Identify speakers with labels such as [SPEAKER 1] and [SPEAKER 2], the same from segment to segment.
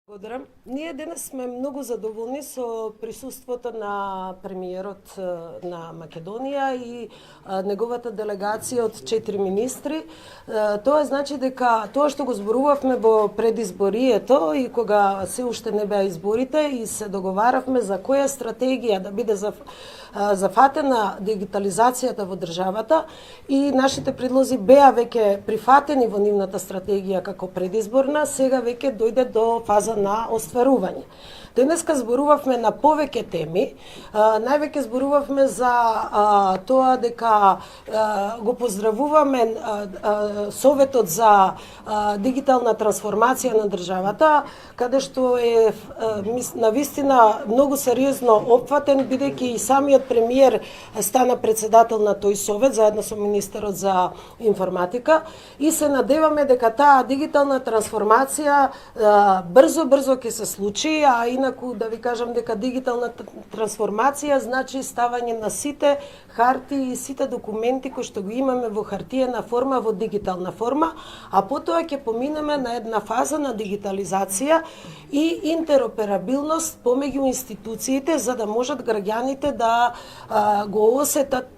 [SPEAKER 1] Благодарам. Ние денес сме многу задоволни со присуството на премиерот на Македонија и неговата делегација од 4 министри. Тоа значи дека тоа што го зборувавме во предизборието и кога се уште не беа изборите и се договаравме за која стратегија да биде зафатена дигитализацијата во државата и нашите предлози беа веќе прифатени во нивната стратегија како предизборна, сега веќе дојде до фаза на остварување. Денеска зборувавме на повеќе теми, највеќе зборувавме за тоа дека го поздравуваме Советот за дигитална трансформација на државата, каде што е навистина многу сериозно опфатен, бидејќи и самиот премиер стана председател на тој совет заедно со министерот за информатика и се надеваме дека таа дигитална трансформација брзо ќе се случи, а инаку да ви кажам дека дигитална трансформација значи ставање на сите хартии и сите документи кои што го имаме во хартиена форма во дигитална форма, а потоа ќе поминеме на една фаза на дигитализација и интероперабилност помеѓу институциите за да можат граѓаните да го осетат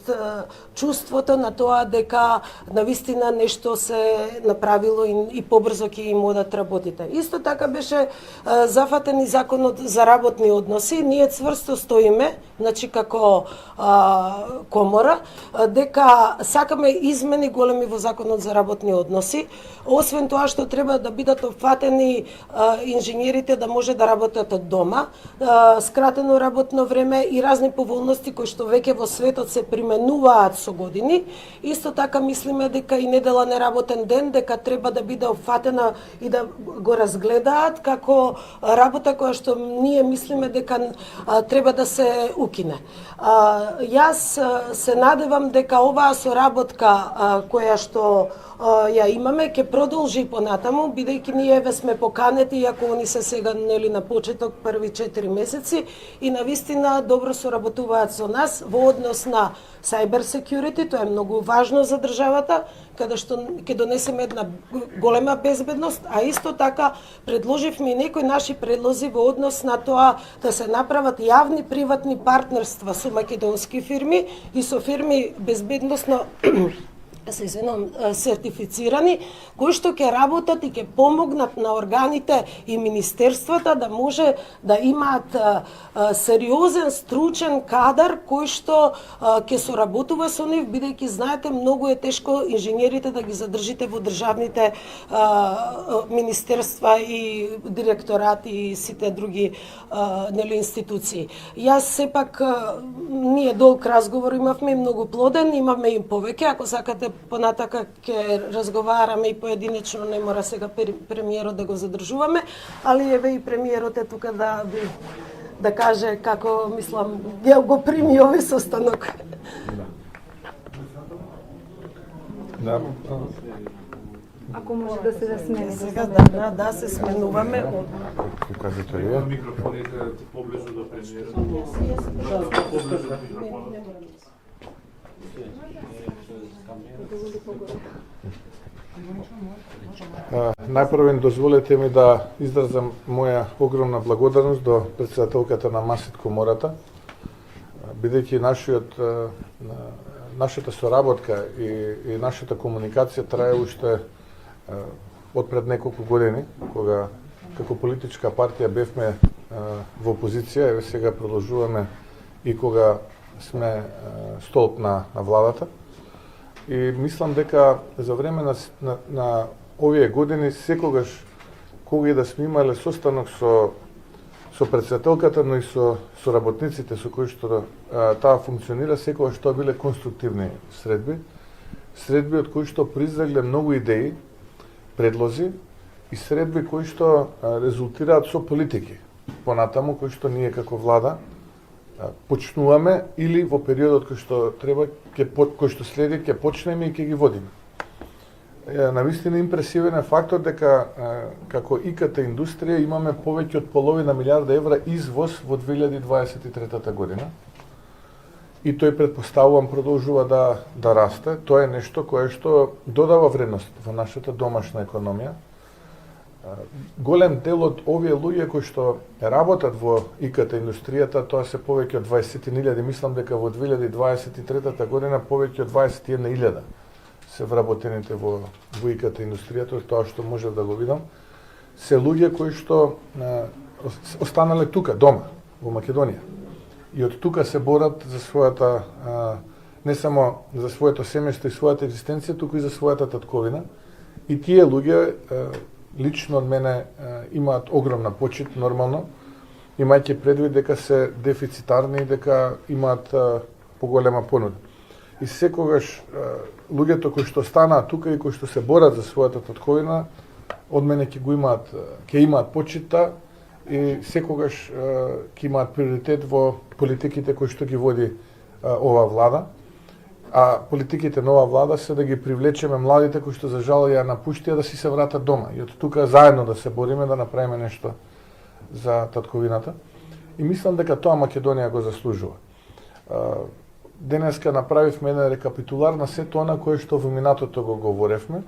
[SPEAKER 1] чувството на тоа дека навистина нешто се направило и побрзо ќе им одат работите. Исто така беше зафатен и законот за работни односи. Ние цврсто стоиме, значи како комора, дека сакаме измени големи во законот за работни односи. Освен тоа што треба да бидат опфатени инженерите да може да работат од дома, скратено работно време и разни поволности кои што веќе во светот се применуваат со години. Исто така мислиме дека и недела неработен ден дека треба да биде опфатена и да го разгледаат како работа која што ние мислиме дека треба да се укине. Јас се надевам дека оваа соработка која што ја имаме ќе продолжи понатаму, бидејќи ние еве сме поканети, иако они се сега нели на почеток први 4 месеци и навистина добро соработуваат со нас во однос на cyber security, тоа е многу важно за државата, каде што ќе донесеме една голема безбедност, а исто така предложивме и некои наши предлози во однос на тоа да се направат јавни приватни партнерства со македонски фирми и со фирми безбедносно сертифицирани, кои што ќе работат и ќе помогнат на органите и министерствата да може да имаат сериозен, стручен кадар кој што ќе соработува со нив, бидејќи знаете многу е тешко инженерите да ги задржите во државните министерства и директорати и сите други нели институции. Јас сепак ние долг разговор имавме многу плоден, имавме и повеќе, ако сакате понатака ќе разговараме и поединечно, не мора сега премиерот да го задржуваме, али еве и премиерот е тука да каже како мислам ја го прими овој состанок.
[SPEAKER 2] Да.
[SPEAKER 3] Ако може да се смени.
[SPEAKER 1] Сега да се сменуваме.
[SPEAKER 2] Кажете ли?
[SPEAKER 4] Микрофоните поблизу до премиерот. Поблизу до микрофонот.
[SPEAKER 2] Најпрво дозволете ми да изразам моја огромна благодарност до председателката на Масит Комората, бидејќи нашата соработка и нашата комуникација трае уште од пред неколку години, кога како политичка партија бевме во опозиција, еве сега продолжуваме и кога сме столб на владата. И мислам дека за време на овие години секогаш кога и да сме имале состанок со председателката, но и со работниците со кои што таа функционира, секогаш тоа биле конструктивни средби од кои што произлегле многу идеи, предлози и средби кои што резултираат со политики понатаму кои што ние како влада почнуваме или во периодот кој што треба, кој што следи, ќе почнеме и ќе ги водиме. Навистина импресивен е фактот дека како ИКТ индустрија имаме повеќе од половина милиарда евра извоз во 2023 година. И тој предпоставувам продолжува да расте. Тоа е нешто кое што додава вредност во нашата домашна економија. голем дел од овие луѓе кои што работат во ИКТ индустријата, тоа се повеќе од 20.000, мислам дека во 2023 година повеќе од 21.000 се вработените во ИКТ индустријата, тоа што можев да го видам, се луѓе кои што останале тука, дома, во Македонија. И од тука се борат за својата, не само за своето семејство и својата екзистенција, туку и за својата татковина. И тие луѓе лично од мене имаат огромна почит, нормално, имајќи предвид дека се дефицитарни и дека имаат поголема понуда. И секогаш луѓето кои што станаат тука и кои што се борат за својата татковина, од мене ќе имаат почита и секогаш ќе имаат приоритет во политиките кои што ги води ова влада. А политиките на ова влада се да ги привлечеме младите кои што за жал ја напуштија да си се вратат дома и од тука заедно да се бориме да направиме нешто за татковината. И мислам дека тоа Македонија го заслужува. Денеска направивме една рекапитулар на сето она кое што во минатото го говоревме.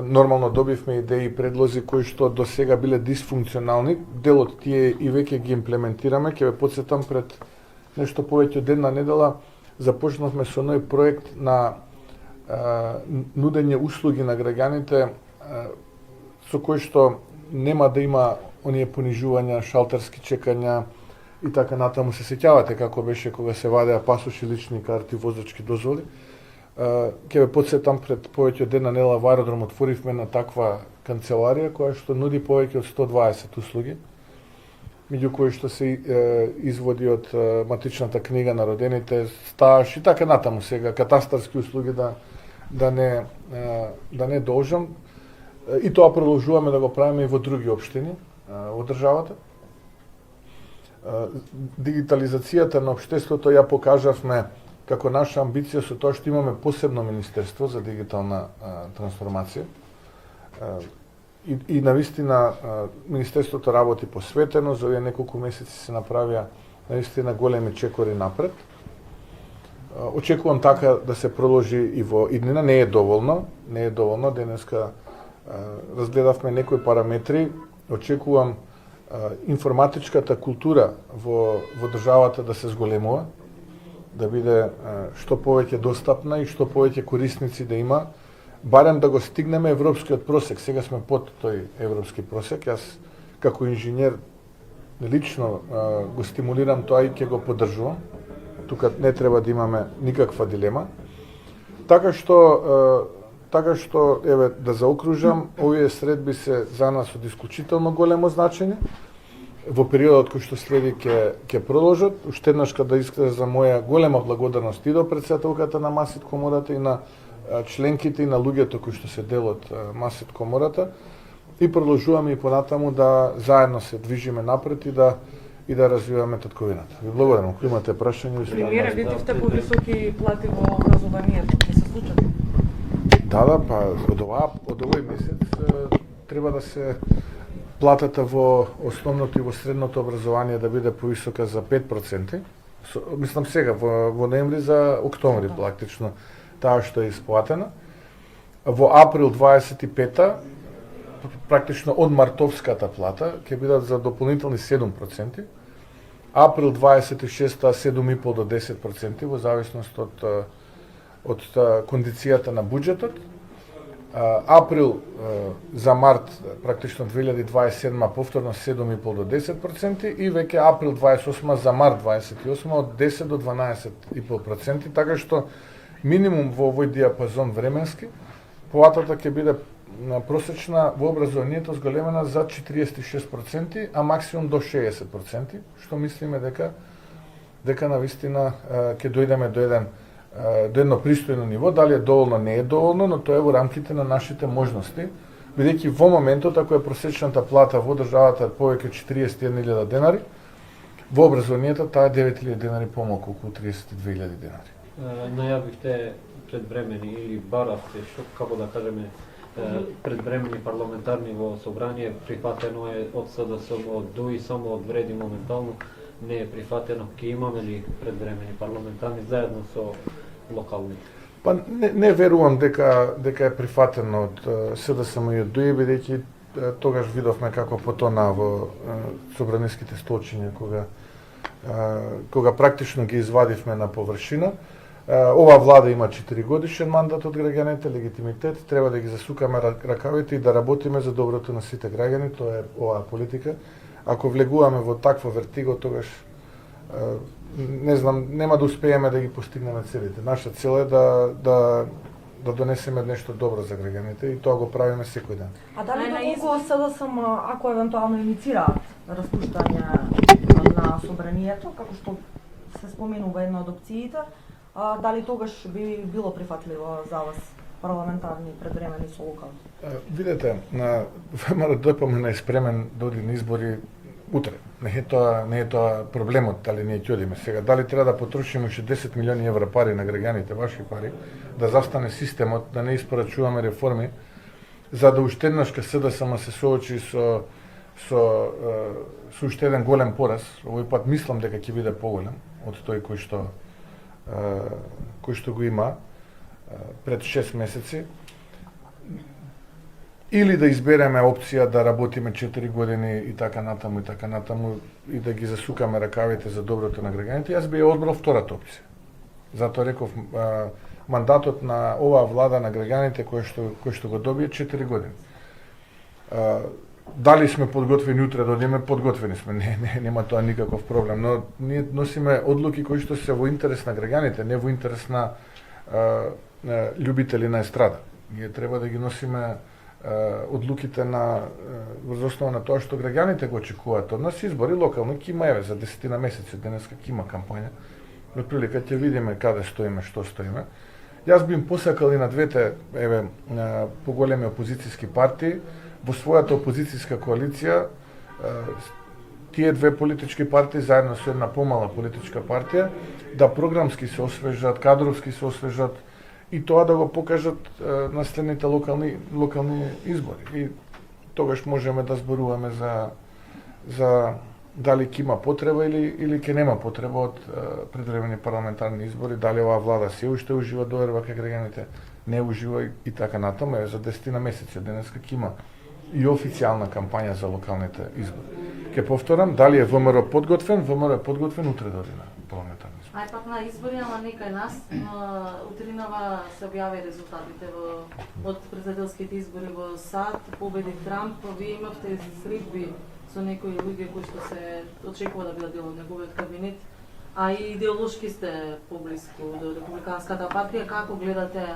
[SPEAKER 2] Нормално добивме идеи и предлози кои што до сега биле дисфункционални. Дел од тие и веќе ги имплементираме. Ќе ве потсетам, пред нешто повеќе од една недела започнавме со ној проект на нудење услуги на граѓаните со кои што нема да има оние понижувања, шалтерски чекања и така натаму. Се сеќавате како беше кога се вадеа пасоши, лични карти, возачки дозволи. Ќе ве потсетам, пред повеќе од една недела во аеродром отворивме на таква канцеларија која што нуди повеќе од 120 услуги, меѓу кои што се изводи од матичната книга на родените, стаж и така натаму сега, катастарски услуги да не должам. И тоа продолжуваме да го правиме и во други општини во државата. Дигитализацијата на општеството ја покажавме како наша амбиција со тоа што имаме посебно Министерство за дигитална трансформација. И навистина Министерството работи посветено, за овие неколку месеци се направија навистина големи чекори напред. Очекувам така да се продолжи и во иднина, не е доволно, денеска разгледавме некои параметри, очекувам информатичката култура во државата да се зголемува, да биде што повеќе достапна и што повеќе корисници да има, барем да го стигнеме европскиот просек. Сега сме под тој европски просек. Јас како инженер лично го стимулирам тоа и ќе го поддржувам. Тука не треба да имаме никаква дилема. Така што еве да заокружам, овие средби се за нас од исклучително големо значење. Во периодот кој што следи ќе продолжат. Уште еднаш да искажам моја голема благодарност и до претседателката на Масит Комората и на членките и на луѓето кои што се дел од Масит Комората, и продолжуваме и понатаму да заедно се движиме напред и да развиваме татковината. Ви благодарам. Ако имате прашања,
[SPEAKER 5] Премиера, видовте повисоки плати во образованието, ќе се случат?
[SPEAKER 2] Да, па од овој месец треба да се платата во основното и во средното образование да биде повисока за 5%. Мислам сега, во ноември за октомври практично таа што е исплатена. Во април 25-та, практично од мартовската плата, ќе бидат за дополнителни 7%. Април 26-та 7,5 до 10%, во зависност од кондицијата на буџетот. Април за март, практично 2027 повторно 7,5 до 10% и веќе април 28 за март 28 од 10 до 12,5%, така што минимум во овој диапазон временски, платата ќе биде просечна во образованието зголемена за 46%, а максимум до 60%, што мислиме дека навистина ќе дојдеме до едно пристојно ниво. Дали е доволно, не е доволно, но тоа е во рамките на нашите можности, бидејќи во моментот, ако е просечната плата во државата повеќе 41.000 денари, во образованието таа е 9.000 денари помалку, околу 32.000 денари.
[SPEAKER 6] Најавивте предвремени или баравте, што како да кажеме, предвремени парламентарни во собрание, прифатено е од СДСМ, од ДУИ, само од Вреди моментално не е прифатено. Ке имаме ли предвремени парламентарни заедно со локални?
[SPEAKER 2] Па не верувам дека е прифатено од СДСМ и од ДУИ, бидејќи тогаш видовме како потона во собраниските столчиња кога практично ги извадивме на површина. Ова влада има 4 годишен мандат од граѓаните, легитимитет, треба да ги засукаме ракавите и да работиме за доброто на сите граѓани, тоа е оваа политика. Ако влегуваме во таква вертиго, тогаш не знам, нема да успееме да ги постигнеме целите. Наша цел е да донесеме нешто добро за граѓаните и тоа го правиме секој ден.
[SPEAKER 7] А дали толку СДСМ, ако евентуално инициираат распуштање на собранието, како што се споменува една од опциите, дали тогаш би било прифатливо за вас парламентарни предвремени со локални?
[SPEAKER 2] Видете, на ВМРО ДПМН е спремен да оди на избори утре. Не е тоа проблемот, дали ние ќе одиме сега. Дали треба да потрошиме уште 10 милиони евра пари на граѓаните, ваши пари, да застане системот, да не испорачуваме реформи, за да уште еднаш СДСМ се соочи со уште еден голем пораз. Овој пат мислам дека ќе биде поголем од тој кој што го има пред 6 месеци. Или да избереме опција да работиме 4 години и така натаму и да ги засукаме ракавите за доброто на граѓаните, јас би ја одбрал втората опција. Затоа реков, мандатот на оваа влада на граѓаните кој што го добие 4 години. Дали сме подготвени утре да одиме, подготвени сме, нема тоа никаков проблем, но ние носиме одлуки кои што се во интерес на граѓаните, не во интерес на љубители на естрада. Ние треба да ги носиме одлуките врз основа на тоа што граѓаните го очекуваат од нас. Избори локално ќе има за 10 месеци, денеска ќе има кампања. Од прилика ќе видиме каде стоиме, што стоиме. Јас би им посакал и на двете поголеми опозицијски партии во својата опозицијска коалиција, тие две политички партии заедно со една помала политичка партија да програмски се освежат, кадровски се освежат и тоа да го покажат на следните локални избори. И тогаш можеме да зборуваме за дали ќе има потреба или ќе нема потреба од предвремени парламентарни избори, дали оваа влада се уште ужива доверба кај граѓаните, не ужива и така натаму. За 10 месеци денеска ќе има и официјална кампања за локалните избори. Ке повторам, дали е ВМРО подготвен? ВМРО е подготвен утре да оди на парламентарни избори.
[SPEAKER 8] Ај пак на избори, ама некај нас, утринава се објави резултатите од председателските избори во САД, победи Трамп, вие имавте средби со некои луѓе кои што се очекува да бидат дел од неговиот кабинет, а и идеолошки сте поблиску до Републиканската партија. Како гледате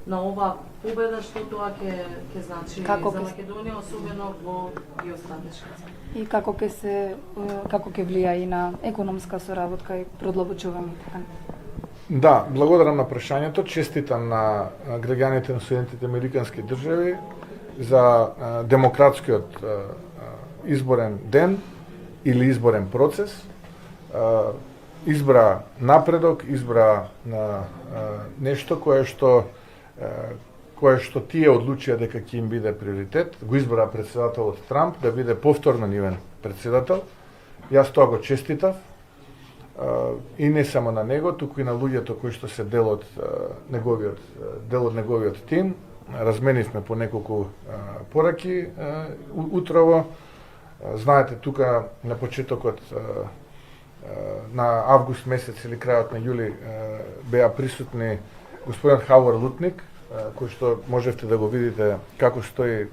[SPEAKER 8] на ова победа, што тоа ќе значи за Македонија, особено во геостратешки?
[SPEAKER 3] И како ќе влија и на економска соработка и продлабочување?
[SPEAKER 2] Да, благодарам на прашањето. Честитам на граѓаните на Соединетите Американски држави за демократскиот изборен ден или изборен процес. Избра напредок, избра нешто кое што тие одлучија дека ќе им биде приоритет. Го избра председателот Трамп да биде повторно нивен председател. Јас тоа го честитав. И не само на него, туку и на луѓето кои што се дел од неговиот тим. Разменивме по неколку пораки утрово. Знаете, тука на почетокот на август месец или крајот на јули беа присутни господин Хауар Лутник, кој што можевте да го видите како стои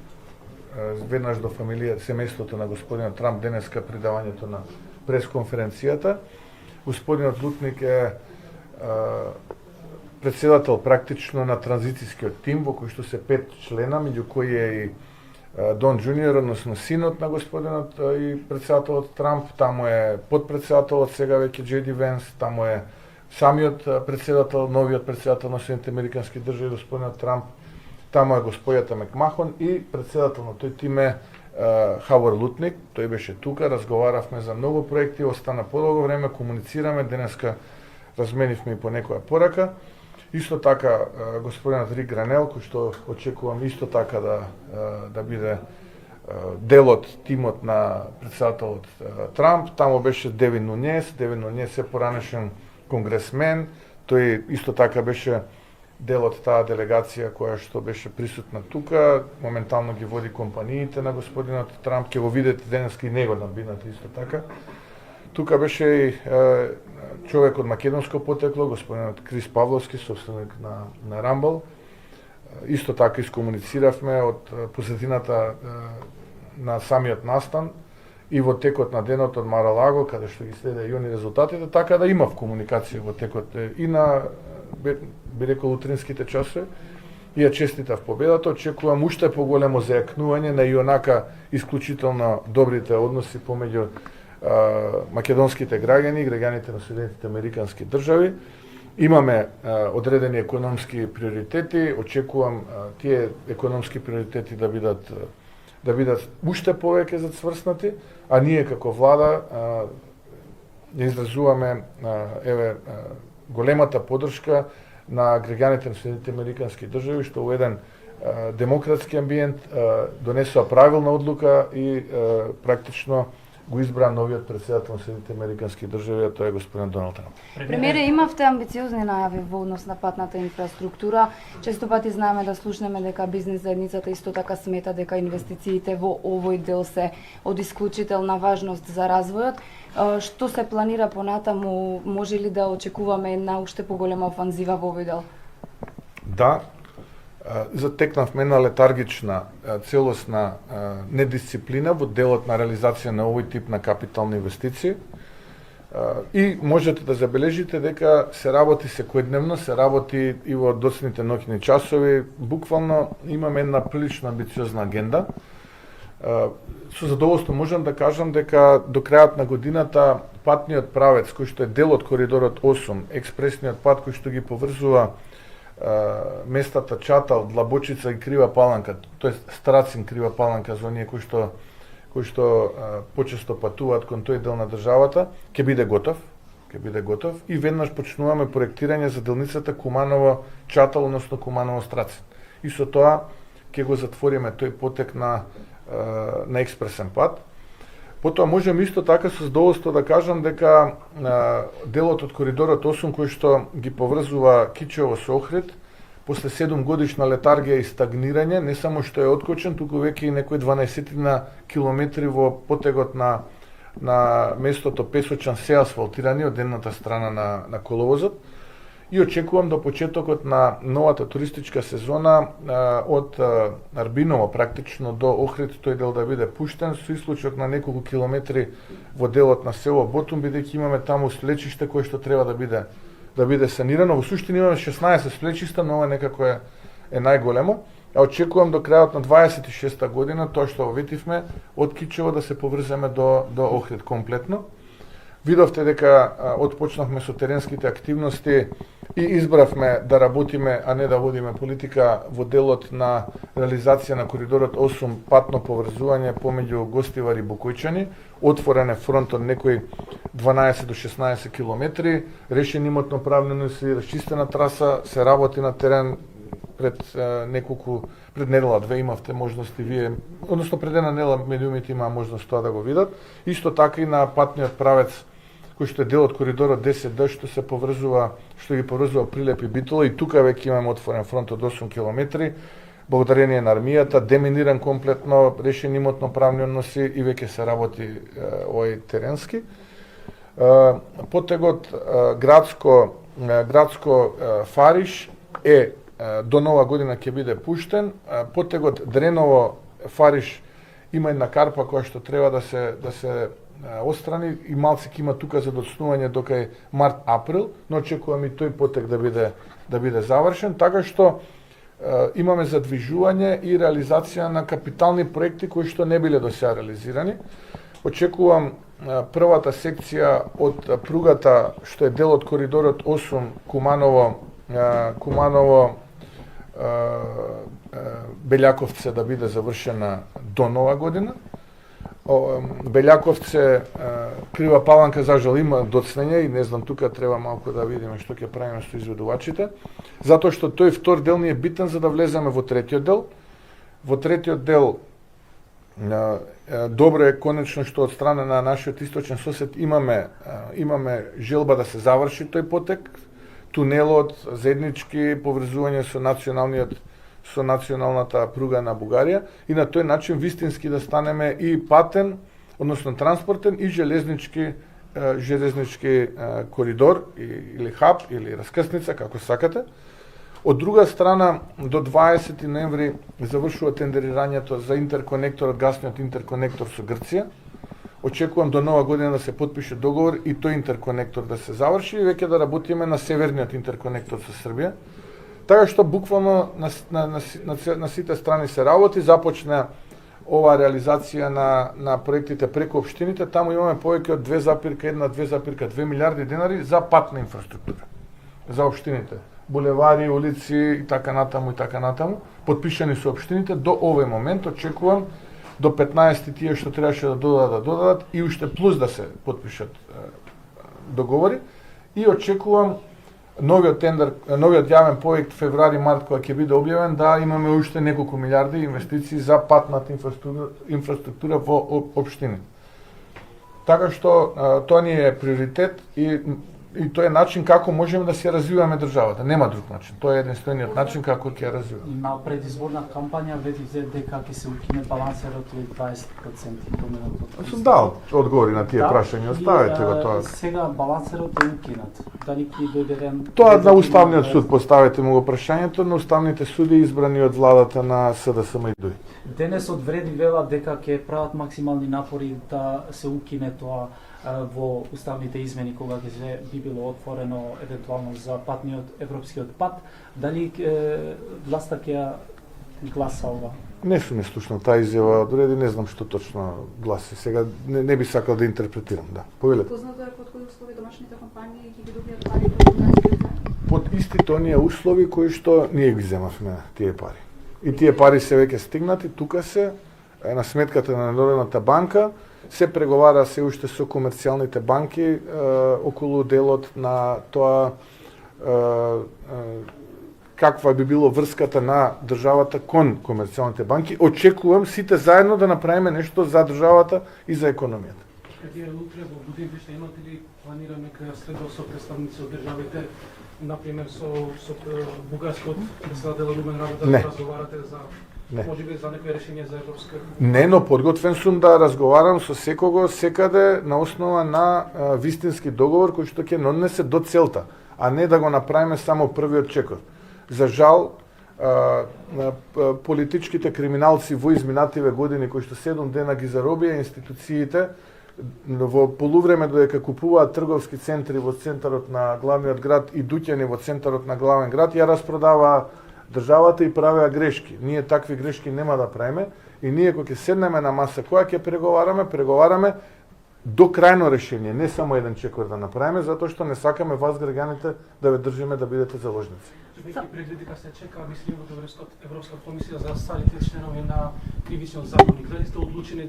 [SPEAKER 2] веднаш до фамилија, семејството на господинот Трамп денеска при давањето на пресконференцијата. Господинот Лутник е председател практично на транзицијскиот тим во кој што се 5 члена, меѓу кои е и Дон Джуниор, односно синот на господинот и председателот Трамп, таму е подпредседателот сега веќе Джеди Венс, таму е самиот председател, новиот председател на Соединетите Американски држави, господинот Трамп, таму е господјата Макмахон и председател на тој тим е Хауар Лутник. Тој беше тука, разговаравме за многу проекти, остана подолго време, комуницираме, денеска разменивме и по некоја порака. Исто така господинот Рик Гранел, кој што очекувам исто така да биде дел од тимот на председателот Трамп. Таму беше Девин Нунес е поранешен конгресмен, тој исто така беше дел од таа делегација која што беше присутна тука, моментално ги води компаниите на господинот Трамп, ќе го видите денеска и него на бината исто така. Тука беше и човек од македонско потекло, господинот Крис Павловски, собственик на Рамбл. Исто така искомунициравме од посетината на самиот настан и во текот на денот од Маралаго, каде што ги следа и они резултатите, така да имав комуникација во текот и на, би рекол, утринските часови. И ја честитав победата, очекувам уште поголемо зајакнување на ионака исклучително добрите односи помеѓу македонските граѓани и граѓаните на Соединетите Американски држави. Имаме одредени економски приоритети, очекувам тие економски приоритети да бидат уште повеќе зацврснати, а ние како влада изразуваме големата поддршка на граѓаните на Соединетите Американски држави што во еден демократски амбиент донесоа правилна одлука и практично го избра новиот претседател на Соединетите Американски држави, а тоа е господин Доналд Трамп.
[SPEAKER 3] Премиере, имавте амбициозни најави во однос на патната инфраструктура. Често пати знаеме да слушнеме дека бизнис заедницата исто така смета дека инвестициите во овој дел се од исклучителна важност за развојот. Што се планира понатаму? Може ли да очекуваме една уште поголема офанзива во овој дел?
[SPEAKER 2] Да, затекнавме една летаргична, целосна недисциплина во делот на реализација на овој тип на капитални инвестиции. И можете да забележите дека се работи секојдневно, се работи и во доцните ноќни часови. Буквално имаме една прилично амбициозна агенда. Со задоволство можам да кажам дека до крајот на годината патниот правец, кој што е дел од коридорот 8, експресниот пат кој што ги поврзува местата Чатал, Длабочица и Крива Паланка, тоест Страцин, Крива Паланка за оние кои што почесто патуваат кон тој дел на државата, ќе биде готов и веднаш почнуваме проектирање за делницата Куманово Чатал, односно Куманово Страцин. И со тоа ќе го затвориме тој потек на експресен пат. Потоа можем исто така со задоволство да кажам дека делот од коридорот 8 кој што ги поврзува Кичево со Охрид, после 7 годишна летаргија и стагнирање, не само што е откочен, туку веќе и некои 12 километри во потегот на местото Песочан се асфалтирани од едната страна на коловозот. И очекувам до почетокот на новата туристичка сезона од Арбиново практично до Охрид тој дел да биде пуштен со исклучок на неколку километри во делот на село Ботум, бидејќи имаме таму слечиште кое што треба да биде санирано. Во суштина имаме 16 слечиста, но ова некако е најголемо. А очекувам до крајот на 26-та година, тоа што оветивме, од Кичево да се поврземе до Охрид комплетно. Видовте дека отпочнавме со теренските активности и избравме да работиме, а не да водиме политика во делот на реализација на коридорот 8 патно поврзување помеѓу Гостивар и Букојчани, отворен е фронт од некои 12 до 16 километри, решен имотно правни односи, расчистена траса, се работи на терен. Пред недела две имавте можности вие, односно пред една недела медиумите имаа можност тоа да го видат. Исто така и на патниот правец кој што е дел од коридорот 10D што ги поврзува Прилеп и Битола, и тука веќе имаме отворен фронт од 8 километри, благодарение на армијата, деминиран комплетно, решен имотно правни односи и веќе се работи овој теренски. Потегот градско Фариш е до нова година ќе биде пуштен. Потегот Дреново Фариш има една карпа која што треба да се отстрани и малце ќе има тука за доцнување до кај март-април, но очекувам и тој потек да биде завршен, така што имаме задвижување и реализација на капитални проекти кои што не биле досега реализирани. Очекувам првата секција од пругата што е дел од коридорот 8 Куманово Белјаковце да биде завршена до нова година. Белјаковце Крива Паланка за жал има доцнење и не знам, тука треба малку да видиме што ќе правиме со изведувачите, затоа што тој втор дел ни е битен за да влеземе во третиот дел. Во третиот дел добро е конечно што од страна на нашиот источен сосед имаме желба да се заврши тој потек. тунелот, заеднички поврзување со националната пруга на Бугарија и на тој начин вистински да станеме и патен, односно транспортен и железнички коридор или хаб или раскрсница, како сакате. Од друга страна, до 20 ноември завршува тендерирањето за интерконекторот, гасниот интерконектор со Грција. Очекувам до нова година да се потпише договор и тој интерконектор да се заврши и веќе да работиме на северниот интерконектор со Србија. Така што буквално на сите страни се работи, започна оваа реализација на проектите преку општините, таму имаме повеќе од 2,1-2,2 милиарди денари за патна инфраструктура. За општините, булевари, улици и така натаму, потпишани со општините до овој момент, очекувам до 15 тие што требаше да додадат и уште плюс да се потпишат договори и очекувам новиот јавен проект февруари-март кога ќе биде објавен да имаме уште неколку милиарди инвестиции за патната инфраструктура во општини. Така што тоа ни е приоритет и тоа е начин како можеме да се развиваме државата. Нема друг начин. Тоа е единствениот начин како ќе ја развиваме.
[SPEAKER 9] На предизборна кампања ветивте дека ќе се укине балансерот од 20%
[SPEAKER 2] Сум дал одговори на тие прашања, оставете го тоа.
[SPEAKER 9] Сега балансерот е укинат. Дали ќе дојде ден?
[SPEAKER 2] Тоа на Уставниот суд поставете му го прашањето, на уставните суди избрани од владата на СДСМ и ДУИ.
[SPEAKER 9] Денес од вреди велат дека ќе прават максимални напори да се укине тоа во уставните измени кога ќе би било отворено евентуално за европскиот пат. Дали власта ќе гласа ова?
[SPEAKER 2] Не сум слушнал таа изјава од вреди, не знам што точно гласи. Сега не би сакал да интерпретирам, да. Повелете.
[SPEAKER 10] Познато е под кои услови домашните компании ќе ги добијат пари кои
[SPEAKER 2] под истите оние услови кои што ние ги земавме тие пари. И тие пари се веќе стигнати, тука се на сметката на Народната банка, се преговара се уште со комерцијалните банки околу делот на тоа каква би било врската на државата кон комерцијалните банки. Очекувам сите заедно да направиме нешто за државата и за економијата.
[SPEAKER 11] Вие утре во Будимпешта имате ли планирано нека следва со представници од државите, например со бугарскиот председател Румен Радев да разговарате за може би за некои решение за европска?
[SPEAKER 2] Не, но подготвен сум да разговарам со секого, секаде, на основа на вистински договор кој што ќе однесе до целта, а не да го направиме само првиот чекор. За жал, политичките криминалци во изминативе години кои што 7 дена ги заробија институциите, во полувреме додека купуваат трговски центри во центарот на главниот град и дуќани во центарот на главен град, ја распродаваа државата и правеа грешки. Ние такви грешки нема да правиме и ние кога ќе седнеме на маса која ќе преговараме до крајно решение, не само еден чекор да направиме, затоа што не сакаме вас граѓаните да ве држиме да бидете заложници.
[SPEAKER 11] Веќе предвид дека се чека мислимо во Европска комисија за старите членови на кривичниот законник, дали сте одлучени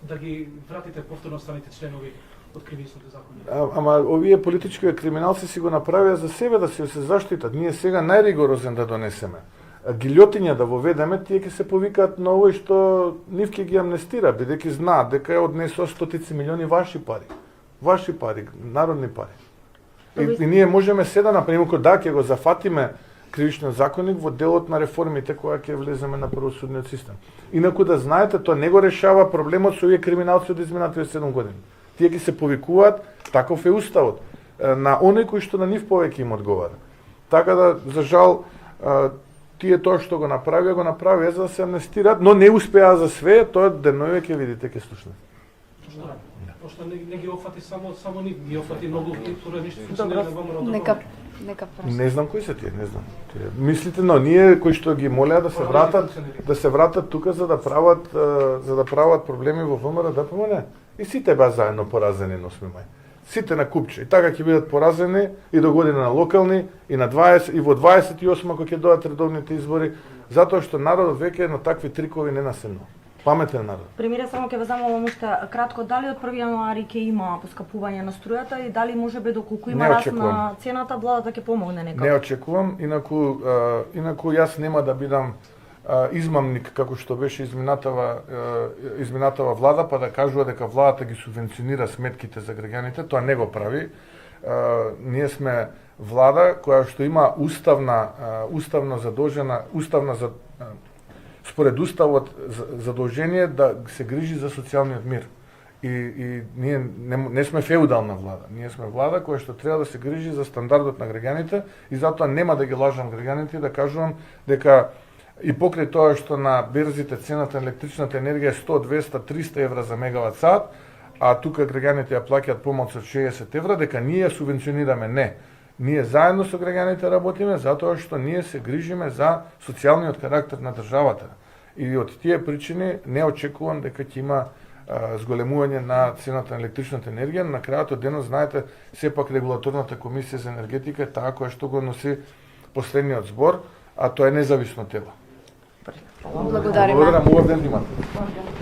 [SPEAKER 11] да ги вратите повторно старите членови од кривичните закони?
[SPEAKER 2] Ама овие политички криминалци си го направија за себе да се заштитат. Ние сега најригорозен да донесеме. Гилјотиња да воведеме, тие ќе се повикаат на овој што нив ќе ги амнестира, бидејќи знаат дека е однесо стотици милиони ваши пари, народни пари. И ние можеме се да направиме, да, ќе го зафатиме кривичниот законник во делот на реформите која ќе влеземе на правосудниот систем. Инаку да знаете, тоа не го решава проблемот со овие криминалци од изминативе 7 години. Тие ќе се повикуваат, таков е уставот, на оној кој што на нив повеќе им одговара. Така да, за жал, тие тоа што го направија за да се амнестираат, но не успеа за све, тоа денови ќе видите, ќе слушнете.
[SPEAKER 11] Пошто не ги офати само нив, ги офати многу нешто
[SPEAKER 3] Нека
[SPEAKER 2] не знам кои се тие, не знам. Мислите, но ние кои што ги молеа да се вратат тука за да прават проблеми во ВМРО ДПМН. И сите беа заедно поразени на 8 мај. Сите на купче. И така ќе бидат поразени и до година на локални, и на 20 и во 28 кога ќе дојдат редовните избори, затоа што народот веќе на такви трикови не наседнува. Паметен народ.
[SPEAKER 7] Премиер, само ќе ве замолам уште кратко, дали од 1 јануари ќе има поскапување на струјата и дали можеби доколку има раст на цената, владата ќе помогне некако?
[SPEAKER 2] Не очекувам, инаку јас нема да бидам измамник како што беше изминатава влада, па да кажува дека владата ги субвенционира сметките за граѓаните, тоа не го прави. ние сме влада која што има уставно задолжена, според уставот задолжение да се грижи за социјалниот мир. И ние не сме феудална влада. Ние сме влада која што треба да се грижи за стандардот на граѓаните и затоа нема да ги лажам граѓаните да кажувам дека и покрај тоа што на берзите цената на електричната енергија е 100, 200, 300 евра за мегават сат, а тука граѓаните ја плаќаат помалку од 60 евра, дека ние ја субвенционираме. Не. Ние заедно со граѓаните работиме затоа што ние се грижиме за социјалниот карактер на државата. И од тие причини не очекувам дека ќе има зголемување на цената на електричната енергија. На крајот од денот, знаете, сепак регулаторната комисија за енергетика е таа која што го носи последниот збор, а тоа е независно тело.
[SPEAKER 3] Благодариме.
[SPEAKER 2] Благодарам, убав ден имате.